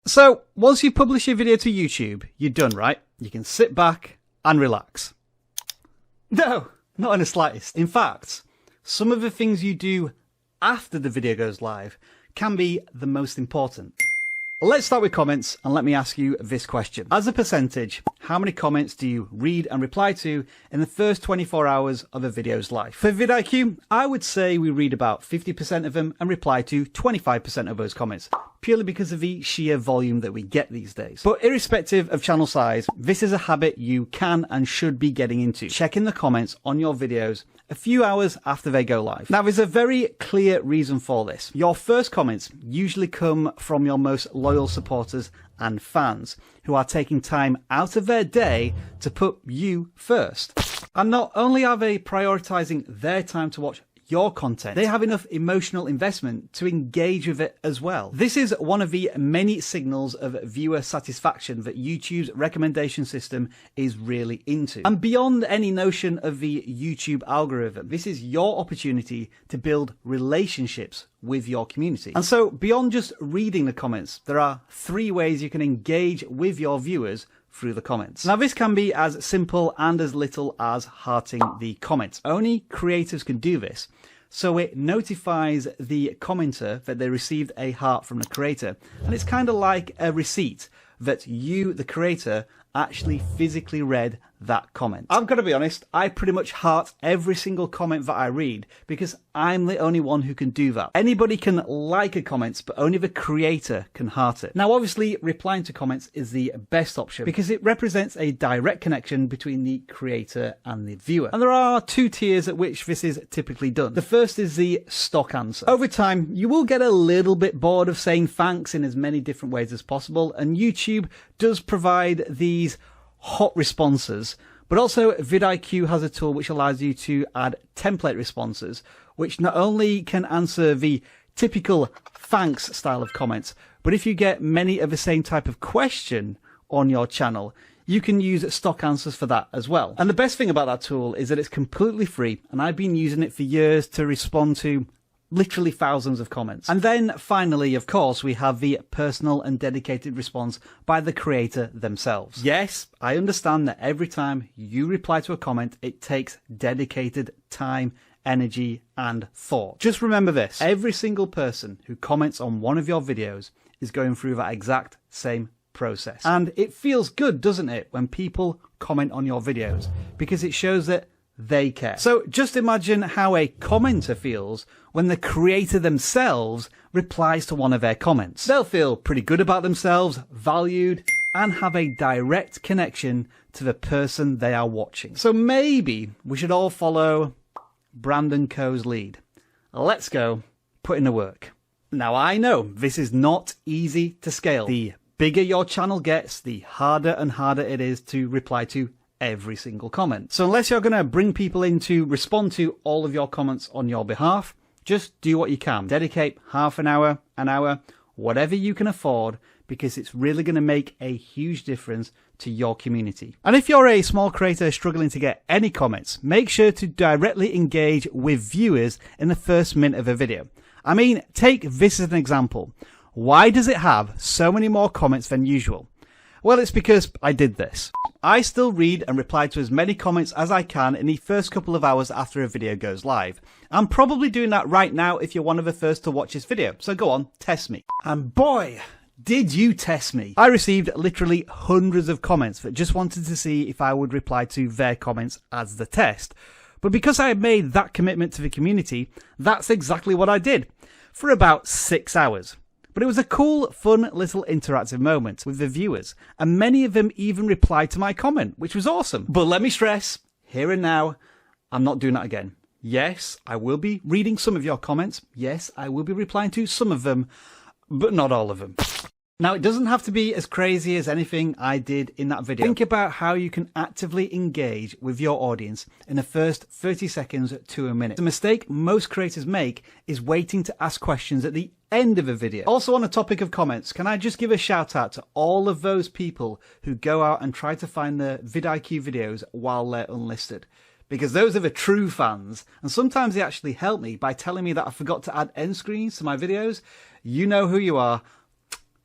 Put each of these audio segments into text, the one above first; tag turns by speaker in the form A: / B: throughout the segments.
A: So once you publish your video to YouTube, you're done, right? You can sit back and relax. No, not in the slightest. In fact, some of the things you do after the video goes live can be the most important. Let's start with comments, and let me ask you this question. As a percentage, how many comments do you read and reply to in the first 24 hours of a video's life? For VidIQ, I would say we read about 50% of them and reply to 25% of those comments, purely because of the sheer volume that we get these days. But irrespective of channel size, this is a habit you can and should be getting into. Checking the comments on your videos a few hours after they go live. Now, there's a very clear reason for this. Your first comments usually come from your most loyal supporters and fans who are taking time out of their day to put you first. And not only are they prioritizing their time to watch your content, they have enough emotional investment to engage with it as well. This is one of the many signals of viewer satisfaction that YouTube's recommendation system is really into. And beyond any notion of the YouTube algorithm, this is your opportunity to build relationships with your community. And so beyond just reading the comments, there are 3 ways you can engage with your viewers through the comments. Now, this can be as simple and as little as hearting the comment. Only creators can do this, so it notifies the commenter that they received a heart from the creator, and it's kind of like a receipt that you, the creator, actually physically read that comment. I'm going to be honest, I pretty much heart every single comment that I read because I'm the only one who can do that. Anybody can like a comment, but only the creator can heart it. Now, obviously, replying to comments is the best option because it represents a direct connection between the creator and the viewer. And there are 2 tiers at which this is typically done. The first is the stock answer. Over time, you will get a little bit bored of saying thanks in as many different ways as possible, and YouTube does provide these hot responses, but also VidIQ has a tool which allows you to add template responses, which not only can answer the typical thanks style of comments, but if you get many of the same type of question on your channel, you can use stock answers for that as well. And the best thing about that tool is that it's completely free, and I've been using it for years to respond to literally thousands of comments. And then finally, of course, we have the personal and dedicated response by the creator themselves. Yes, I understand that every time you reply to a comment, it takes dedicated time, energy, and thought. Just remember this: every single person who comments on one of your videos is going through that exact same process. And it feels good, doesn't it, when people comment on your videos, because it shows that they care. So just imagine how a commenter feels when the creator themselves replies to one of their comments. They'll feel pretty good about themselves, valued, and have a direct connection to the person they are watching. So maybe we should all follow Brandon Coe's lead. Let's go put in the work. Now, I know this is not easy to scale. The bigger your channel gets, the harder and harder it is to reply to every single comment. So unless you're going to bring people in to respond to all of your comments on your behalf, just do what you can. Dedicate half an hour, whatever you can afford, because it's really going to make a huge difference to your community. And if you're a small creator struggling to get any comments, make sure to directly engage with viewers in the first minute of a video. I mean, take this as an example. Why does it have so many more comments than usual? Well, it's because I did this. I still read and reply to as many comments as I can in the first couple of hours after a video goes live. I'm probably doing that right now if you're one of the first to watch this video. So go on, test me. And boy, did you test me. I received literally hundreds of comments that just wanted to see if I would reply to their comments as the test. But because I had made that commitment to the community, that's exactly what I did for about 6 hours. But it was a cool, fun little interactive moment with the viewers, and many of them even replied to my comment, which was awesome. But let me stress, here and now, I'm not doing that again. Yes, I will be reading some of your comments. Yes, I will be replying to some of them, but not all of them. Now, it doesn't have to be as crazy as anything I did in that video. Think about how you can actively engage with your audience in the first 30 seconds to a minute. The mistake most creators make is waiting to ask questions at the end of a video. Also, on the topic of comments, can I just give a shout out to all of those people who go out and try to find the VidIQ videos while they're unlisted? Because those are the true fans, and sometimes they actually help me by telling me that I forgot to add end screens to my videos. You know who you are.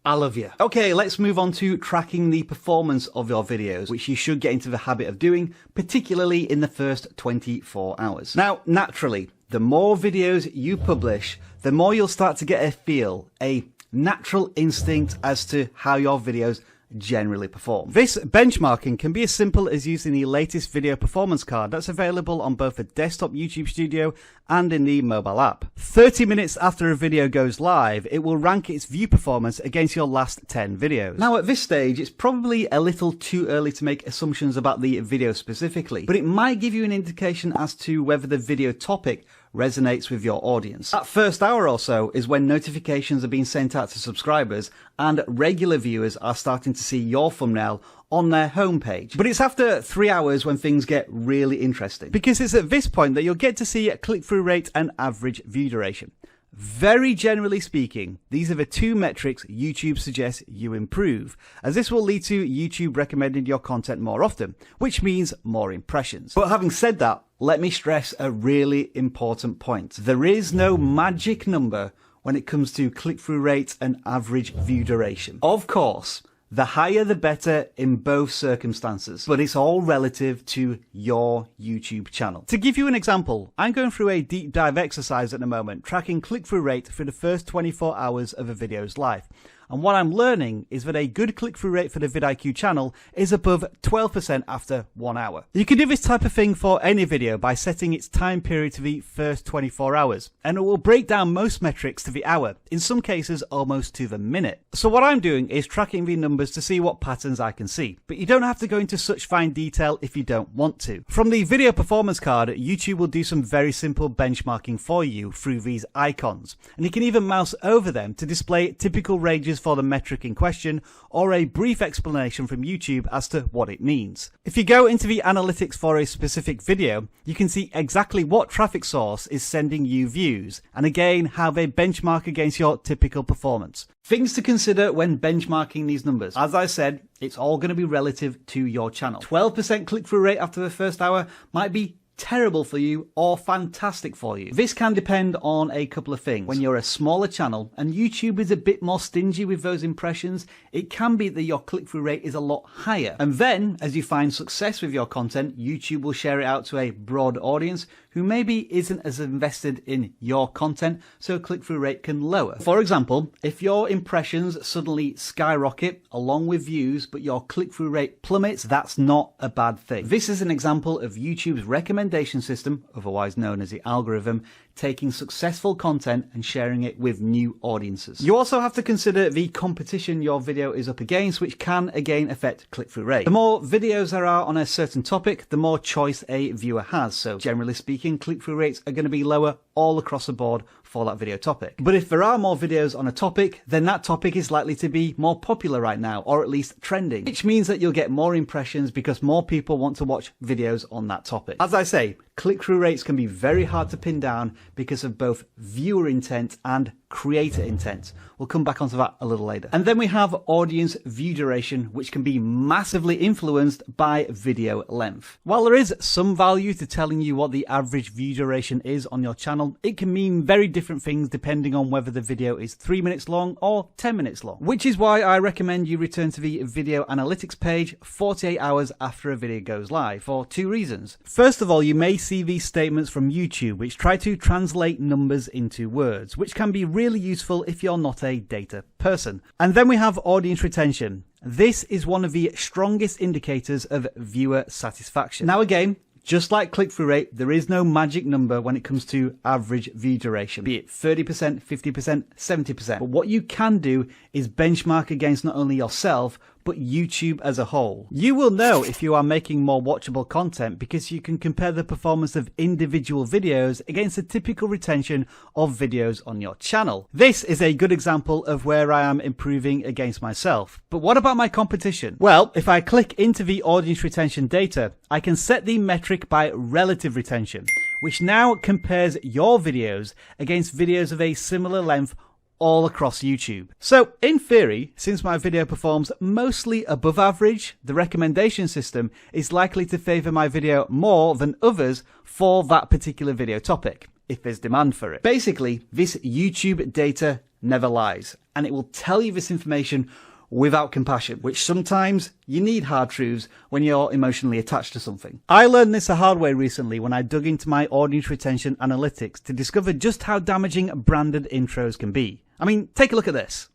A: I love you. Okay, let's move on to tracking the performance of your videos, which you should get into the habit of doing, particularly in the first 24 hours. Now, naturally, the more videos you publish, the more you'll start to get a feel, a natural instinct as to how your videos generally perform. This benchmarking can be as simple as using the latest video performance card that's available on both the desktop YouTube Studio and in the mobile app. 30 minutes after a video goes live, it will rank its view performance against your last 10 videos. Now at this stage, it's probably a little too early to make assumptions about the video specifically, but it might give you an indication as to whether the video topic resonates with your audience. That first hour or so is when notifications are being sent out to subscribers and regular viewers are starting to see your thumbnail on their homepage. But it's after 3 hours when things get really interesting, because it's at this point that you'll get to see click-through rate and average view duration. Very generally speaking, these are the two metrics YouTube suggests you improve, as this will lead to YouTube recommending your content more often, which means more impressions. But having said that, let me stress a really important point. There is no magic number when it comes to click-through rate and average view duration. Of course, the higher the better in both circumstances, but it's all relative to your YouTube channel. To give you an example, I'm going through a deep dive exercise at the moment, tracking click-through rate for the first 24 hours of a video's life. And what I'm learning is that a good click-through rate for the VidIQ channel is above 12% after 1 hour. You can do this type of thing for any video by setting its time period to the first 24 hours, and it will break down most metrics to the hour, in some cases almost to the minute. So what I'm doing is tracking the numbers to see what patterns I can see, but you don't have to go into such fine detail if you don't want to. From the video performance card, YouTube will do some very simple benchmarking for you through these icons, and you can even mouse over them to display typical ranges for the metric in question, or a brief explanation from YouTube as to what it means. If you go into the analytics for a specific video, you can see exactly what traffic source is sending you views, and again how they benchmark against your typical performance. Things to consider when benchmarking these numbers. As I said, it's all going to be relative to your channel. 12% click-through rate after the first hour might be terrible for you or fantastic for you. This can depend on a couple of things. When you're a smaller channel and YouTube is a bit more stingy with those impressions, it can be that your click-through rate is a lot higher. And then, as you find success with your content, YouTube will share it out to a broad audience who maybe isn't as invested in your content, so click-through rate can lower. For example, if your impressions suddenly skyrocket along with views, but your click-through rate plummets, that's not a bad thing. This is an example of YouTube's recommendation system, otherwise known as the algorithm, taking successful content and sharing it with new audiences. You also have to consider the competition your video is up against, which can again affect click-through rate. The more videos there are on a certain topic, the more choice a viewer has. So generally speaking, click-through rates are going to be lower all across the board for that video topic. But if there are more videos on a topic, then that topic is likely to be more popular right now, or at least trending, which means that you'll get more impressions because more people want to watch videos on that topic. As I say, click-through rates can be very hard to pin down because of both viewer intent and creator intent. We'll come back onto that a little later. And then we have audience view duration, which can be massively influenced by video length. While there is some value to telling you what the average view duration is on your channel, it can mean very different things depending on whether the video is 3 minutes long or 10 minutes long. Which is why I recommend you return to the video analytics page 48 hours after a video goes live, for two reasons. First of all, you may see these statements from YouTube which try to translate numbers into words, which can be really useful if you're not a data person. And then we have audience retention. This is one of the strongest indicators of viewer satisfaction. Now again, just like click-through rate, there is no magic number when it comes to average view duration, be it 30%, 50%, 70%. But what you can do is benchmark against not only yourself, but YouTube as a whole. You will know if you are making more watchable content because you can compare the performance of individual videos against the typical retention of videos on your channel. This is a good example of where I am improving against myself. But what about my competition? Well, if I click into the audience retention data, I can set the metric by relative retention, which now compares your videos against videos of a similar length all across YouTube. So in theory, since my video performs mostly above average, the recommendation system is likely to favor my video more than others for that particular video topic, if there's demand for it. Basically, this YouTube data never lies, and it will tell you this information without compassion, which sometimes you need hard truths when you're emotionally attached to something. I learned this the hard way recently when I dug into my audience retention analytics to discover just how damaging branded intros can be. I mean, take a look at this.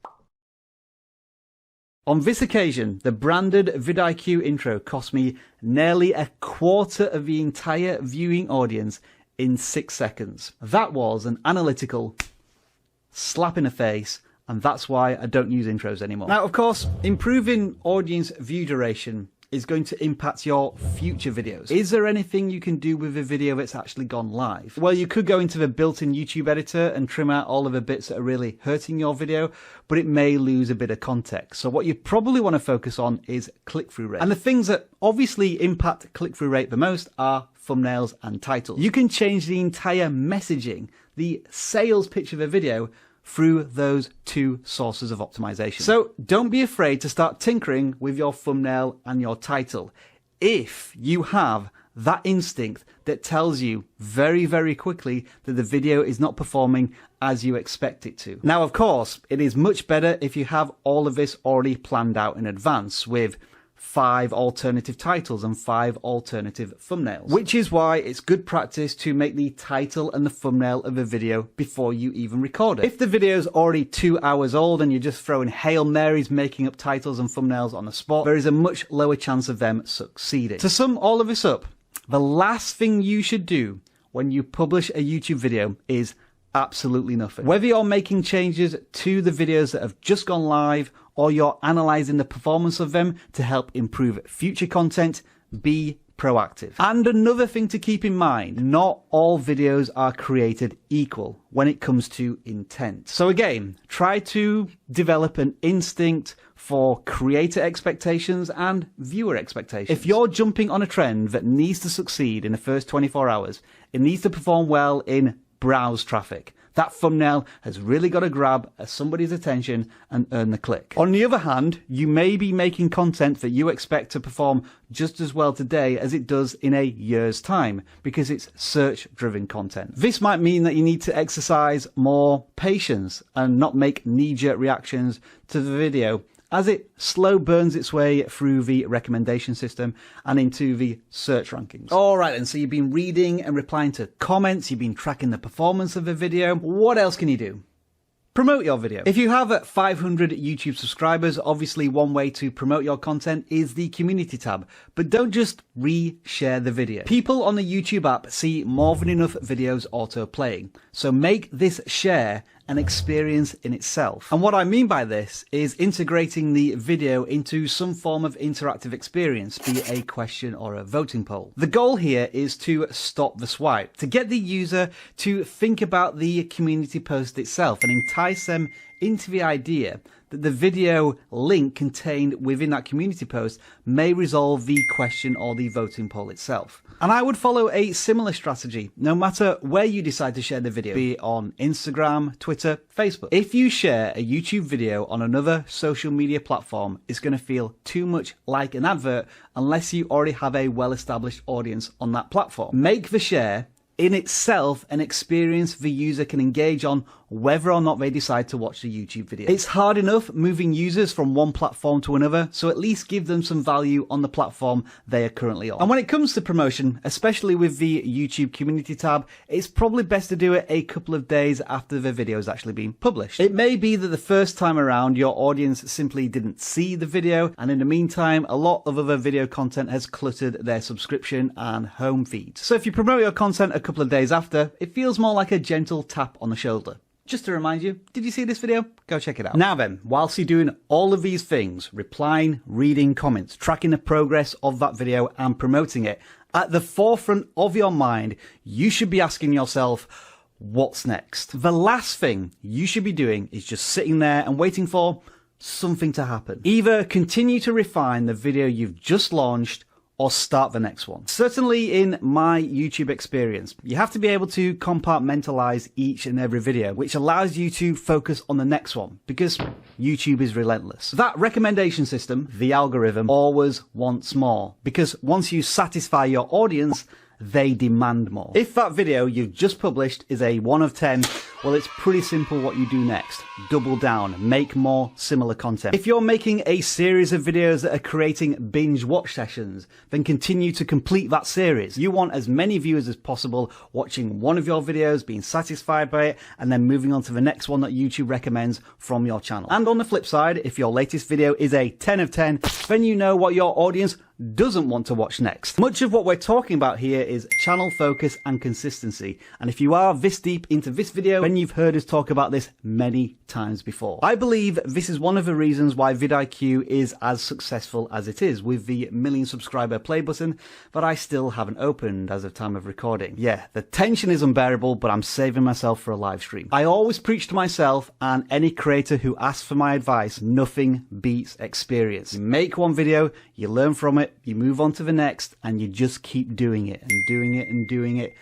A: On this occasion, the branded VidIQ intro cost me nearly a quarter of the entire viewing audience in 6 seconds. That was an analytical slap in the face, and that's why I don't use intros anymore. Now, of course, improving audience view duration is going to impact your future videos. Is there anything you can do with a video that's actually gone live? Well, you could go into the built-in YouTube editor and trim out all of the bits that are really hurting your video, but it may lose a bit of context. So what you probably want to focus on is click-through rate. And the things that obviously impact click-through rate the most are thumbnails and titles. You can change the entire messaging, the sales pitch of a video, through those two sources of optimization. So don't be afraid to start tinkering with your thumbnail and your title if you have that instinct that tells you very, very quickly that the video is not performing as you expect it to. Now, of course, it is much better if you have all of this already planned out in advance with 5 alternative titles and 5 alternative thumbnails, which is why it's good practice to make the title and the thumbnail of a video before you even record it. If the video is already 2 hours old and you're just throwing Hail Marys making up titles and thumbnails on the spot, there is a much lower chance of them succeeding. To sum all of this up, the last thing you should do when you publish a YouTube video is absolutely nothing. Whether you're making changes to the videos that have just gone live or you're analyzing the performance of them to help improve future content, be proactive. And another thing to keep in mind, not all videos are created equal when it comes to intent. So again, try to develop an instinct for creator expectations and viewer expectations. If you're jumping on a trend that needs to succeed in the first 24 hours, it needs to perform well in browse traffic. That thumbnail has really got to grab somebody's attention and earn the click. On the other hand, you may be making content that you expect to perform just as well today as it does in a year's time because it's search-driven content. This might mean that you need to exercise more patience and not make knee-jerk reactions to the video as it slow burns its way through the recommendation system and into the search rankings. All right, and so you've been reading and replying to comments, you've been tracking the performance of the video. What else can you do? Promote your video. If you have 500 YouTube subscribers, obviously one way to promote your content is the community tab, but don't just re-share the video. People on the YouTube app see more than enough videos auto-playing, so make this share an experience in itself. And what I mean by this is integrating the video into some form of interactive experience, be it a question or a voting poll. The goal here is to stop the swipe, to get the user to think about the community post itself and entice them into the idea that the video link contained within that community post may resolve the question or the voting poll itself. And I would follow a similar strategy no matter where you decide to share the video, be it on Instagram, Twitter, Facebook. If you share a YouTube video on another social media platform, it's going to feel too much like an advert unless you already have a well-established audience on that platform. Make the share in itself an experience the user can engage on whether or not they decide to watch the YouTube video. It's hard enough moving users from one platform to another, so at least give them some value on the platform they are currently on. And when it comes to promotion, especially with the YouTube community tab, it's probably best to do it a couple of days after the video has actually been published. It may be that the first time around your audience simply didn't see the video, and in the meantime a lot of other video content has cluttered their subscription and home feeds. So if you promote your content a couple of days after, it feels more like a gentle tap on the shoulder. Just to remind you, did you see this video? Go check it out. Now then, whilst you're doing all of these things, replying, reading comments, tracking the progress of that video and promoting it, at the forefront of your mind, you should be asking yourself, what's next? The last thing you should be doing is just sitting there and waiting for something to happen. Either continue to refine the video you've just launched or start the next one. Certainly in my YouTube experience, you have to be able to compartmentalize each and every video, which allows you to focus on the next one because YouTube is relentless. That recommendation system, the algorithm, always wants more because once you satisfy your audience, they demand more. If that video you've just published is a 1 of 10, well, it's pretty simple what you do next. Double down, make more similar content. If you're making a series of videos that are creating binge watch sessions, then continue to complete that series. You want as many viewers as possible watching one of your videos, being satisfied by it, and then moving on to the next one that YouTube recommends from your channel. And on the flip side, if your latest video is a 10 of 10, then you know what your audience doesn't want to watch next. Much of what we're talking about here is channel focus and consistency. And if you are this deep into this video, then you've heard us talk about this many times before. I believe this is one of the reasons why VidIQ is as successful as it is, with the million subscriber play button that I still haven't opened as of time of recording. Yeah, the tension is unbearable, but I'm saving myself for a live stream. I always preach to myself and any creator who asks for my advice, nothing beats experience. You make one video, you learn from it, you move on to the next, and you just keep doing it and doing it and doing it.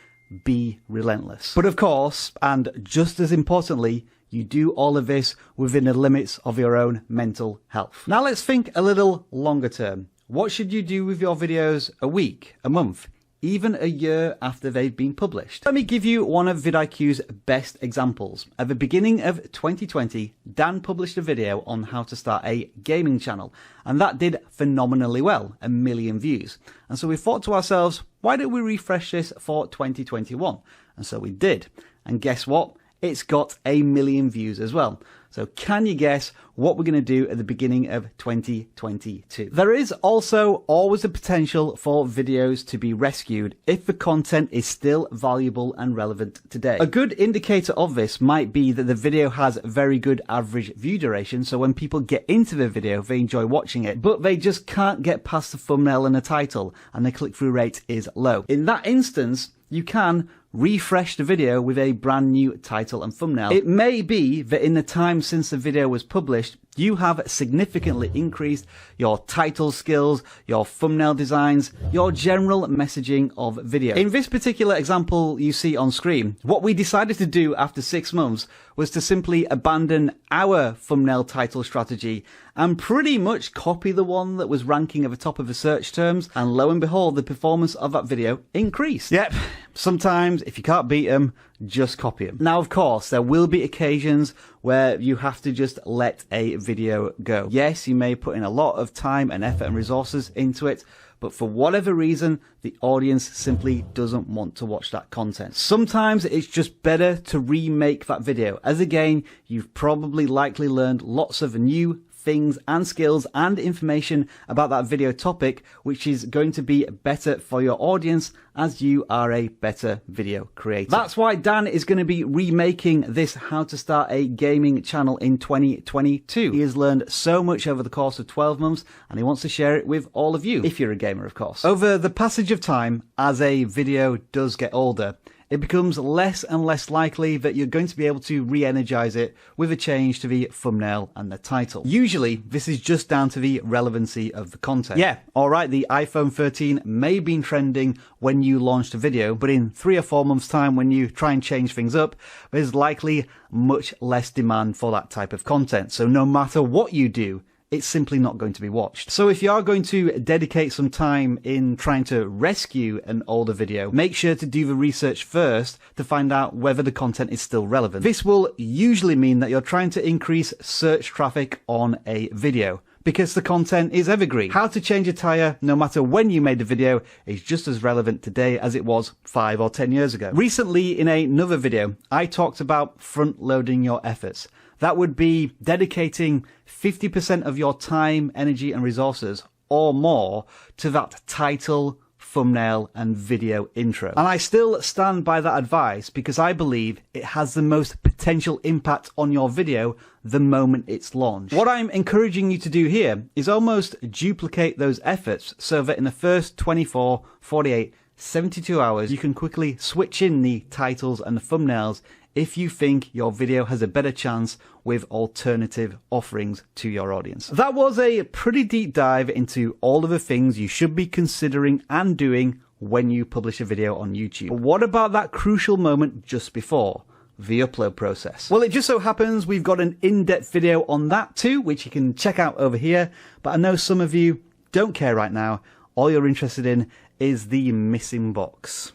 A: Be relentless. But of course, and just as importantly, you do all of this within the limits of your own mental health. Now let's think a little longer term. What should you do with your videos a week, a month, even a year after they've been published? Let me give you one of VidIQ's best examples. At the beginning of 2020, Dan published a video on how to start a gaming channel, and that did phenomenally well, 1 million views. And so we thought to ourselves, why don't we refresh this for 2021? And so we did. And guess what? It's got 1 million views as well. So can you guess what we're going to do at the beginning of 2022? There is also always a potential for videos to be rescued if the content is still valuable and relevant today. A good indicator of this might be that the video has very good average view duration, so when people get into the video, they enjoy watching it, but they just can't get past the thumbnail and the title, and the click-through rate is low. In that instance, you can refresh the video with a brand new title and thumbnail. It may be that in the time since the video was published, you have significantly increased your title skills, your thumbnail designs, your general messaging of video. In this particular example you see on screen, what we decided to do after 6 months was to simply abandon our thumbnail title strategy and pretty much copy the one that was ranking at the top of the search terms, and lo and behold, the performance of that video increased. Yep, sometimes if you can't beat them, just copy them. Now, of course, there will be occasions where you have to just let a video go. Yes, you may put in a lot of time and effort and resources into it, but for whatever reason, the audience simply doesn't want to watch that content. Sometimes it's just better to remake that video, as again, you've probably likely learned lots of new things and skills and information about that video topic, which is going to be better for your audience as you are a better video creator. That's why Dan is going to be remaking this How to Start a Gaming Channel in 2022. He has learned so much over the course of 12 months and he wants to share it with all of you, if you're a gamer, of course. Over the passage of time, as a video does get older, it becomes less and less likely that you're going to be able to re-energize it with a change to the thumbnail and the title. Usually, this is just down to the relevancy of the content. Yeah, alright, the iPhone 13 may have been trending when you launched a video, but in 3 or 4 months' time, when you try and change things up, there's likely much less demand for that type of content. So no matter what you do, it's simply not going to be watched. So if you are going to dedicate some time in trying to rescue an older video, make sure to do the research first to find out whether the content is still relevant. This will usually mean that you're trying to increase search traffic on a video, because the content is evergreen. How to change a tire, no matter when you made the video, is just as relevant today as it was 5 or 10 years ago. Recently, in another video, I talked about front-loading your efforts. That would be dedicating 50% of your time, energy, and resources or more to that title, thumbnail, and video intro. And I still stand by that advice because I believe it has the most potential impact on your video the moment it's launched. What I'm encouraging you to do here is almost duplicate those efforts so that in the first 24, 48, 72 hours, you can quickly switch in the titles and the thumbnails if you think your video has a better chance with alternative offerings to your audience. That was a pretty deep dive into all of the things you should be considering and doing when you publish a video on YouTube. But what about that crucial moment just before? The upload process. Well, it just so happens we've got an in-depth video on that too, which you can check out over here, but I know some of you don't care right now. all you're interested in is the missing box.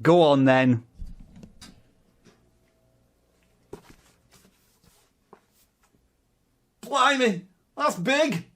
A: Go on then. Blimey, that's big.